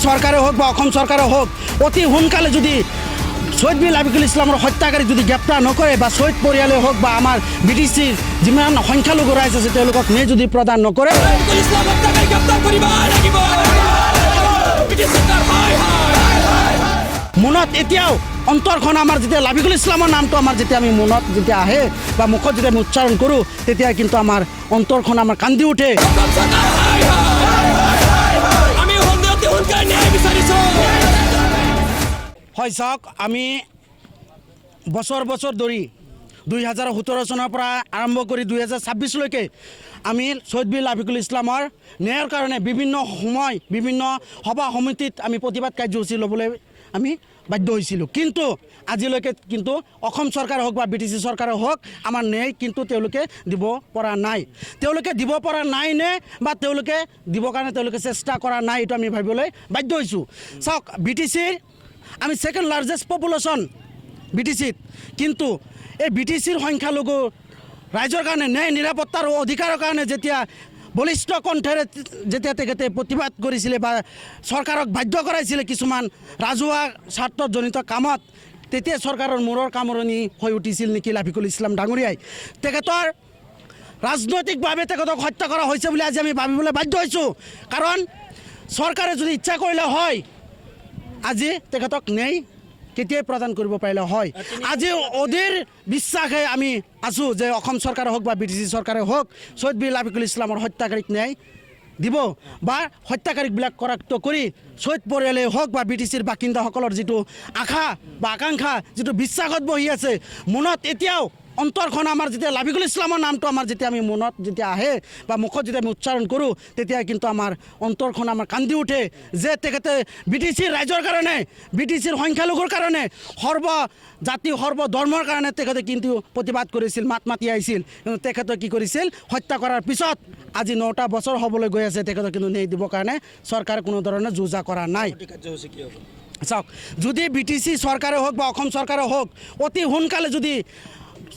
সৰকাৰে হোক বা অসম সৰকাৰে হোক অতি সোনকালে যদি শহীদ বীৰ লাবিকুল ইছলামৰ হত্যাকাৰী যদি গ্ৰেপ্তাৰ নকৰে বা শহীদ পৰিয়ালে হোক বা আমাৰ বিটিচিৰ যিমান সংখ্যালঘু ৰাইজ আছে তেওঁলোকক ন্যায় যদি প্ৰদান নকৰে মনত এতিয়াও অন্তৰখন আমাৰ যেতিয়া লাবিকুল ইছলামৰ নামটো আমাৰ যেতিয়া আমি মনত যেতিয়া আহে বা মুখত যেতিয়া আমি উচ্চাৰণ কৰোঁ তেতিয়া কিন্তু আমাৰ অন্তৰখন আমাৰ কান্দি উঠে। হয় চাওক, আমি বছৰ বছৰ ধৰি 2017 চনৰ পৰা আৰম্ভ কৰি 2026লৈকে আমি শহীদ বীৰ লাবিকুল ইছলামৰ ন্যায়ৰ কাৰণে বিভিন্ন সময় বিভিন্ন সভা সমিতিত আমি প্ৰতিবাদ কাৰ্যসূচী ল'বলৈ আমি বাধ্য হৈছিলোঁ, কিন্তু আজিলৈকে কিন্তু অসম চৰকাৰ হোক বা BTC চৰকাৰে হোক আমাৰ ন্যায় কিন্তু তেওঁলোকে দিব পৰা নাই। তেওঁলোকে দিব পৰা নাই নে বা তেওঁলোকে দিবৰ কাৰণে তেওঁলোকে চেষ্টা কৰা নাই, এইটো আমি ভাবিবলৈ বাধ্য হৈছোঁ। চাওক, BTCৰ আমি সেকেন্ড লাৰ্জেষ্ট পপুলেশ্যন BTCত, কিন্তু এই BTCৰ সংখ্যালঘু ৰাইজৰ কাৰণে ন্যায় নিৰাপত্তা আৰু অধিকাৰৰ কাৰণে যেতিয়া বলিষ্ঠ কণ্ঠেৰে যেতিয়া তেখেতে প্ৰতিবাদ কৰিছিলে বা চৰকাৰক বাধ্য কৰাইছিলে কিছুমান ৰাজহুৱা স্বাৰ্থজনিত কামত, তেতিয়া চৰকাৰৰ মূৰৰ কামৰণি হৈ উঠিছিল নেকি লাবিকুল ইছলাম ডাঙৰীয়াই। তেখেতৰ ৰাজনৈতিকভাৱে তেখেতক হত্যা কৰা হৈছে বুলি আজি আমি ভাবিবলৈ বাধ্য হৈছোঁ, কাৰণ চৰকাৰে যদি ইচ্ছা কৰিলে হয় আজি তেখেতক ন্যায় কেতিয়াই প্ৰদান কৰিব পাৰিলে হয়। আজি অধীৰ বিশ্বাসে আমি আছোঁ যে অসম চৰকাৰে হোক বা BTC চৰকাৰে হোক শহীদ বীৰ লাবিকুল ইছলামৰ হত্যাকাৰীক ন্যায় দিব বা হত্যাকাৰীবিলাক কৰাক্ত কৰি শহীদ পৰিয়ালে হোক বা BTCৰ বাসিন্দাসকলৰ যিটো আশা বা আকাংক্ষা যিটো বিশ্বাসত বহি আছে মনত এতিয়াও অন্তৰখন আমাৰ যেতিয়া লাবিকুল ইছলামৰ নামটো আমাৰ যেতিয়া আমি মনত যেতিয়া আহে বা মুখত যেতিয়া আমি উচ্চাৰণ কৰোঁ তেতিয়া কিন্তু আমাৰ অন্তৰখন আমাৰ কান্দি উঠে যে তেখেতে BTCৰ ৰাইজৰ কাৰণে BTCৰ সংখ্যালঘুৰ কাৰণে সৰ্ব জাতি সৰ্ব ধৰ্মৰ কাৰণে তেখেতে কিন্তু প্ৰতিবাদ কৰিছিল, মাত মাতি আহিছিল, কিন্তু তেখেতে কি কৰিছিল হত্যা কৰাৰ পিছত আজি 9টা বছৰ হ'বলৈ গৈ আছে তেখেতক কিন্তু ন্যায় দিবৰ কাৰণে চৰকাৰে কোনো ধৰণে যোজা কৰা নাই। চাওক, যদি BTC চৰকাৰে হোক বা অসম চৰকাৰে হোক অতি সোনকালে যদি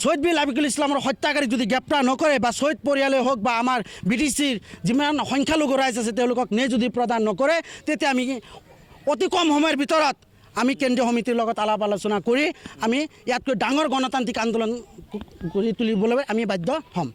শহীদ বীৰ লাবিকুল ইছলামৰ হত্যাকাৰী যদি গ্ৰেপ্তাৰ নকৰে বা শহীদ পৰিয়ালে হোক বা আমাৰ BTCৰ যিমান সংখ্যালঘু ৰাইজ আছে তেওঁলোকক ন্যায় যদি প্ৰদান নকৰে তেতিয়া আমি অতি কম সময়ৰ ভিতৰত আমি কেন্দ্ৰীয় সমিতিৰ লগত আলাপ আলোচনা কৰি আমি ইয়াতকৈ ডাঙৰ গণতান্ত্ৰিক আন্দোলন কৰি তুলিবলৈ আমি বাধ্য হ'ম।